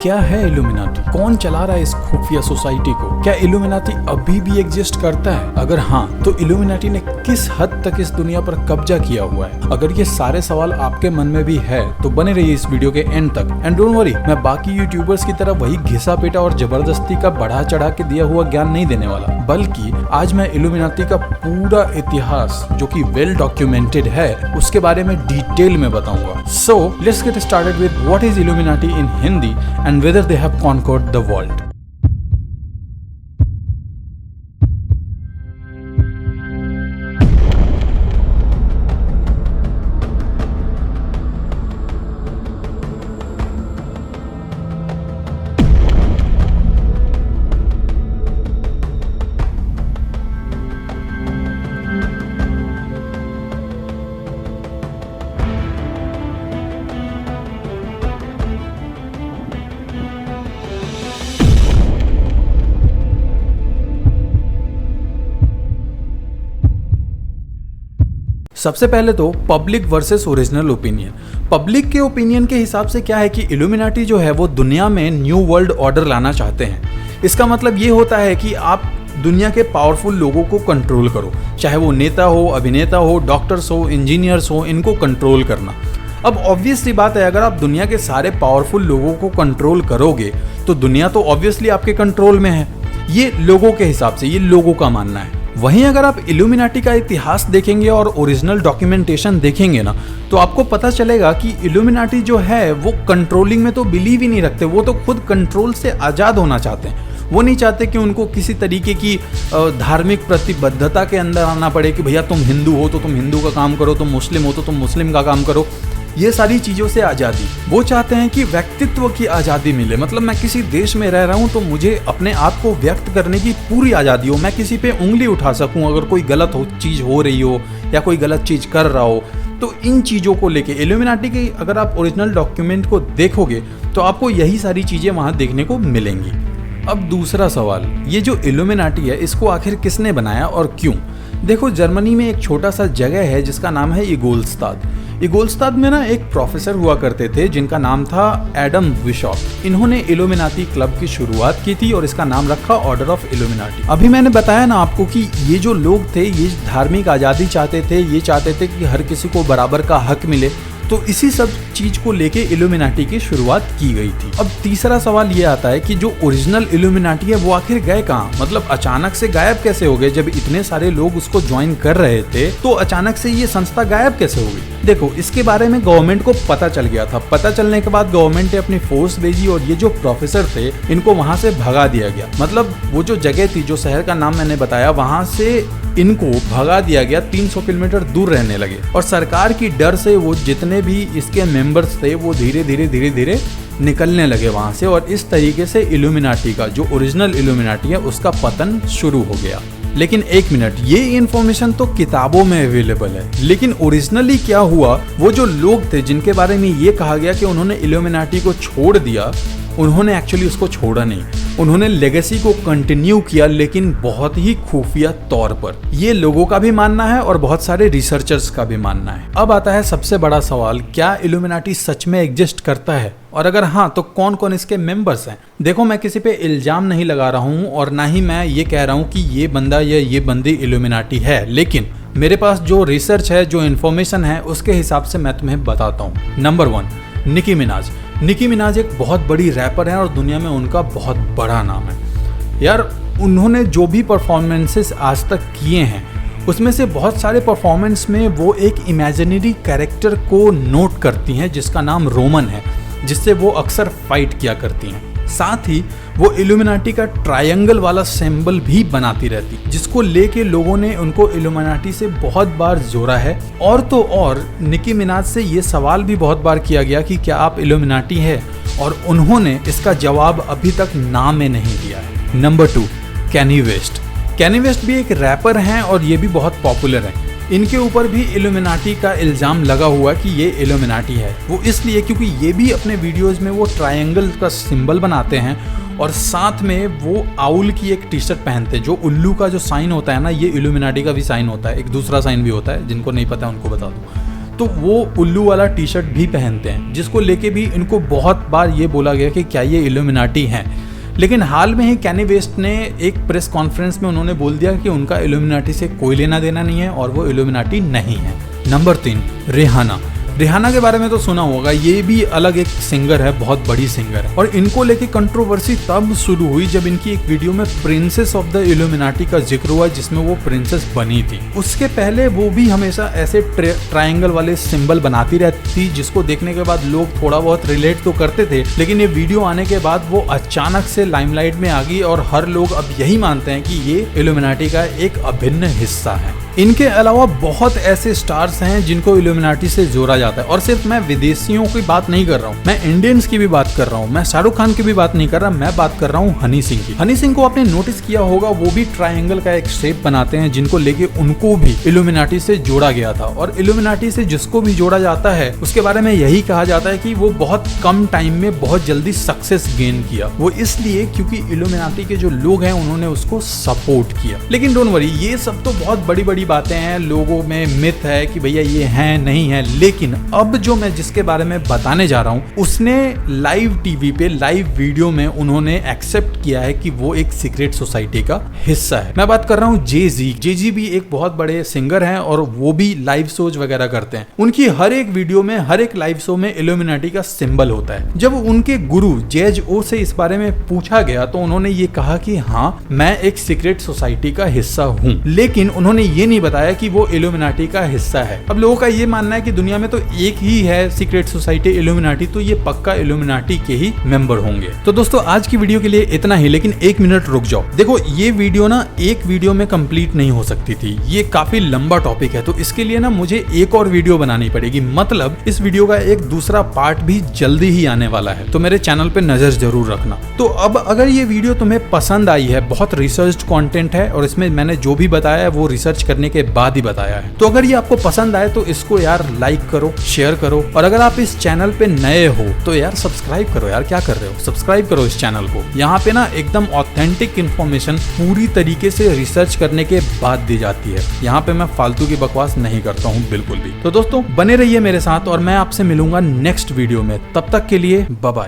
क्या है इल्यूमिनाटी? कौन चला रहा है इस खुफिया सोसाइटी को? क्या इल्यूमिनाटी अभी भी एग्जिस्ट करता है? अगर हाँ, तो इल्यूमिनाटी ने किस हद तक इस दुनिया पर कब्जा किया हुआ है? अगर ये सारे सवाल आपके मन में भी है तो बने रहिए इस वीडियो के एंड तक। एंड डोंट वरी, मैं बाकी यूट्यूबर्स की तरह वही घिसा पेटा और जबरदस्ती का बढ़ा चढ़ा के दिया हुआ ज्ञान नहीं देने वाला, बल्कि आज मैं इल्यूमिनाटी का पूरा इतिहास जो कि वेल डॉक्यूमेंटेड है उसके बारे में डिटेल में बताऊंगा। So let's get started with what is illuminati in Hindi and whether they have conquered the world. सबसे पहले तो public versus original opinion. Public के ओपिनियन के हिसाब से क्या है कि इल्यूमिनाटी जो है वो दुनिया में न्यू वर्ल्ड ऑर्डर लाना चाहते हैं। इसका मतलब ये होता है कि आप दुनिया के पावरफुल लोगों को कंट्रोल करो, चाहे वो नेता हो, अभिनेता हो, डॉक्टर्स हो, इंजीनियर्स हो, इनको कंट्रोल करना। अब ऑब्वियसली बात है, अगर आप दुनिया के सारे पावरफुल लोगों को कंट्रोल करोगे तो दुनिया तो ऑब्वियसली आपके कंट्रोल में है। ये लोगों के हिसाब से, ये लोगों का मानना है। वहीं अगर आप इल्यूमिनाटी का इतिहास देखेंगे और ओरिजिनल डॉक्यूमेंटेशन देखेंगे ना, तो आपको पता चलेगा कि इल्यूमिनाटी जो है वो कंट्रोलिंग में तो बिलीव ही नहीं रखते। वो तो खुद कंट्रोल से आज़ाद होना चाहते हैं। वो नहीं चाहते कि उनको किसी तरीके की धार्मिक प्रतिबद्धता के अंदर आना पड़े कि भैया तुम हिंदू हो तो तुम हिंदू का काम करो, तुम मुस्लिम हो तो तुम मुस्लिम का काम करो। ये सारी चीज़ों से आज़ादी। वो चाहते हैं कि व्यक्तित्व की आज़ादी मिले। मतलब मैं किसी देश में रह रहा हूँ तो मुझे अपने आप को व्यक्त करने की पूरी आज़ादी हो। मैं किसी पे उंगली उठा सकूँ अगर कोई गलत चीज़ हो रही हो या कोई गलत चीज़ कर रहा हो। तो इन चीज़ों को लेके इल्यूमिनाटी की अगर आप ओरिजिनल डॉक्यूमेंट को देखोगे तो आपको यही सारी चीज़ें वहाँ देखने को मिलेंगी। अब दूसरा सवाल, ये जो इल्यूमिनाटी है इसको आखिर किसने बनाया और क्यों? देखो, जर्मनी में एक छोटा सा जगह है जिसका नाम है इगोल्स्ताद। इगोल्स्ताद में ना एक प्रोफेसर हुआ करते थे जिनका नाम था एडम विशॉप। इन्होंने इल्यूमिनाटी क्लब की शुरुआत की थी और इसका नाम रखा ऑर्डर ऑफ इल्यूमिनाटी। अभी मैंने बताया ना आपको कि ये जो लोग थे ये धार्मिक आज़ादी चाहते थे, ये चाहते थे कि हर किसी को बराबर का हक मिले। तो इसी सब चीज को लेके इल्यूमिनाटी की शुरुआत की गई थी। अब तीसरा सवाल ये आता है कि जो ओरिजिनल इल्यूमिनाटी है वो आखिर गए कहाँ? मतलब अचानक से गायब कैसे हो गए? जब इतने सारे लोग उसको ज्वाइन कर रहे थे तो अचानक से ये संस्था गायब कैसे हो गई? देखो, इसके बारे में गवर्नमेंट को पता चल गया था। पता चलने के बाद गवर्नमेंट ने अपनी फोर्स भेजी और ये जो प्रोफेसर थे इनको वहां से भगा दिया गया। मतलब वो जो जगह थी, जो शहर का नाम मैंने बताया, वहां से इनको भगा दिया गया। 300 किलोमीटर दूर रहने लगे और सरकार की डर से वो जितने भी इसके मेंबर्स थे वो धीरे धीरे निकलने लगे वहां से। और इस तरीके से इल्यूमिनाटी का जो ओरिजिनल इल्यूमिनाटी है उसका पतन शुरू हो गया। लेकिन एक मिनट, ये इन्फॉर्मेशन तो किताबों में अवेलेबल है, लेकिन ओरिजिनली क्या हुआ? वो जो लोग थे जिनके बारे में ये कहा गया कि उन्होंने इल्यूमिनाटी को छोड़ दिया, उन्होंने एक्चुअली उसको छोड़ा नहीं। उन्होंने लेगेसी को कंटिन्यू किया, लेकिन बहुत ही खुफिया तौर पर। ये लोगों का भी मानना है और बहुत सारे रिसर्चर्स का भी मानना है। अब आता है सबसे बड़ा सवाल, क्या इल्यूमिनाटी सच में एग्जिस्ट करता है? और अगर हाँ, तो कौन कौन इसके मेंबर्स हैं? देखो, मैं किसी पे इल्जाम नहीं लगा रहा हूँ और ना ही मैं ये कह रहा हूँ कि ये बंदा या ये बंदी इल्यूमिनाटी है, लेकिन मेरे पास जो रिसर्च है, जो इन्फॉर्मेशन है, उसके हिसाब से मैं तुम्हें बताता हूँ। नंबर 1, निकी मिनाज। निकी मिनाज एक बहुत बड़ी रैपर है और दुनिया में उनका बहुत बड़ा नाम है। यार, उन्होंने जो भी परफॉर्मेंसेस आज तक किए हैं उसमें से बहुत सारे परफॉर्मेंस में वो एक इमेजिनरी कैरेक्टर को नोट करती हैं जिसका नाम रोमन है, जिससे वो अक्सर फाइट किया करती हैं। साथ ही वो इल्यूमिनाटी का ट्रायंगल वाला सिंबल भी बनाती रहती, जिसको लेके लोगों ने उनको इल्यूमिनाटी से बहुत बार जोड़ा है। और तो और निकी मिनाज से ये सवाल भी बहुत बार किया गया कि क्या आप इल्यूमिनाटी है, और उन्होंने इसका जवाब अभी तक ना में नहीं दिया है। नंबर 2, कैनी वेस्ट। कैनी वेस्ट भी एक रैपर हैं और ये भी बहुत पॉपुलर हैं। इनके ऊपर भी इल्यूमिनाटी का इल्ज़ाम लगा हुआ कि ये इल्यूमिनाटी है। वो इसलिए क्योंकि ये भी अपने वीडियोस में वो ट्रायंगल का सिंबल बनाते हैं और साथ में वो आउल की एक टी शर्ट पहनते हैं। जो उल्लू का जो साइन होता है ना, ये इल्यूमिनाटी का भी साइन होता है। एक दूसरा साइन भी होता है, जिनको नहीं पता उनको बता दूँ। तो वो उल्लू वाला टी शर्ट भी पहनते हैं, जिसको लेके भी इनको बहुत बार ये बोला गया कि क्या ये इल्यूमिनाटी हैं। लेकिन हाल में ही कैनी वेस्ट ने एक प्रेस कॉन्फ्रेंस में उन्होंने बोल दिया कि उनका इल्यूमिनाटी से कोई लेना देना नहीं है और वो इल्यूमिनाटी नहीं है। Number 3, Rihanna. रिहाना के बारे में तो सुना होगा, ये भी अलग एक सिंगर है, बहुत बड़ी सिंगर है। और इनको लेके कंट्रोवर्सी तब शुरू हुई जब इनकी एक वीडियो में प्रिंसेस ऑफ द इल्यूमिनाटी का जिक्र हुआ, जिसमें वो प्रिंसेस बनी थी। उसके पहले वो भी हमेशा ऐसे ट्रायंगल वाले सिंबल बनाती रहती थी, जिसको देखने के बाद लोग थोड़ा बहुत रिलेट तो करते थे। लेकिन ये वीडियो आने के बाद वो अचानक से लाइमलाइट में आ गई और हर लोग अब यही मानते हैं कि ये इल्यूमिनाटी का एक अभिन्न हिस्सा है। इनके अलावा बहुत ऐसे स्टार्स हैं जिनको इल्यूमिनाटी से जोड़ा जाता है, और सिर्फ मैं विदेशियों की बात नहीं कर रहा हूँ, मैं इंडियंस की भी बात कर रहा हूँ, मैं शाहरुख खान की भी बात नहीं कर रहा, मैं बात कर रहा हूँ हनी सिंह की। हनी सिंह को आपने नोटिस किया होगा, वो भी ट्रायंगल का एक शेप बनाते हैं, जिनको लेके उनको भी इल्यूमिनाटी से जोड़ा गया था। और इल्यूमिनाटी से जिसको भी जोड़ा जाता है उसके बारे में यही कहा जाता है कि वो बहुत कम टाइम में बहुत जल्दी सक्सेस गेन किया। वो इसलिए क्योंकि इल्यूमिनाटी के जो लोग हैं उन्होंने उसको सपोर्ट किया। लेकिन डोंट वरी, ये सब तो बहुत बड़ी बड़ी बातें हैं, लोगों में मिथ है कि भैया ये है नहीं है। लेकिन अब जो मैं जिसके बारे में बताने जा रहा हूँ, उसने लाइव टीवी पे लाइव वीडियो में उन्होंने एक्सेप्ट किया है कि वो एक सीक्रेट सोसाइटी का हिस्सा है। मैं बात कर रहा हूँ जे-जी भी एक बहुत बड़े सिंगर हैं और वो भी लाइव शोज वगैरह करते हैं। उनकी हर एक वीडियो में, हर एक लाइव शो में इल्यूमिनाटी का सिंबल होता है। जब उनके गुरु जे-ओ से इस बारे में पूछा गया तो उन्होंने ये कहा कि हाँ, मैं एक सीक्रेट सोसाइटी का हिस्सा हूँ, लेकिन उन्होंने ये नहीं बताया कि वो इल्यूमिनाटी का हिस्सा है। अब लोगों का ये मानना है कि दुनिया में तो एक ही है सीक्रेट सोसाइटी इल्यूमिनाटी, तो ये पक्का इल्यूमिनाटी के ही मेंबर होंगे। तो दोस्तों आज की वीडियो के लिए इतना ही, लेकिन 1 मिनट रुक जाओ। देखो, ये वीडियो ना एक वीडियो में कंप्लीट नहीं हो सकती थी, ये काफी लंबा टॉपिक है, तो इसके लिए ना मुझे एक और वीडियो बनानी पड़ेगी। मतलब इस वीडियो का एक दूसरा पार्ट भी जल्दी ही आने वाला है, तो मेरे चैनल पे नजर जरूर रखना। तो अब अगर ये वीडियो तुम्हें पसंद आई है, बहुत रिसर्च कंटेंट है और इसमें मैंने जो भी बताया है वो रिसर्च करने के बाद ही बताया है, तो अगर ये आपको पसंद आए तो इसको यार लाइक करो, शेयर करो, और अगर आप इस चैनल पे नए हो तो यार सब्सक्राइब करो। यार क्या कर रहे हो, सब्सक्राइब करो इस चैनल को। यहाँ पे ना एकदम ऑथेंटिक इन्फॉर्मेशन पूरी तरीके से रिसर्च करने के बाद दी जाती है। यहाँ पे मैं फालतू की बकवास नहीं करता हूँ बिल्कुल भी। तो दोस्तों बने रहिए मेरे साथ और मैं आपसे मिलूंगा नेक्स्ट वीडियो में। तब तक के लिए बाय बाय।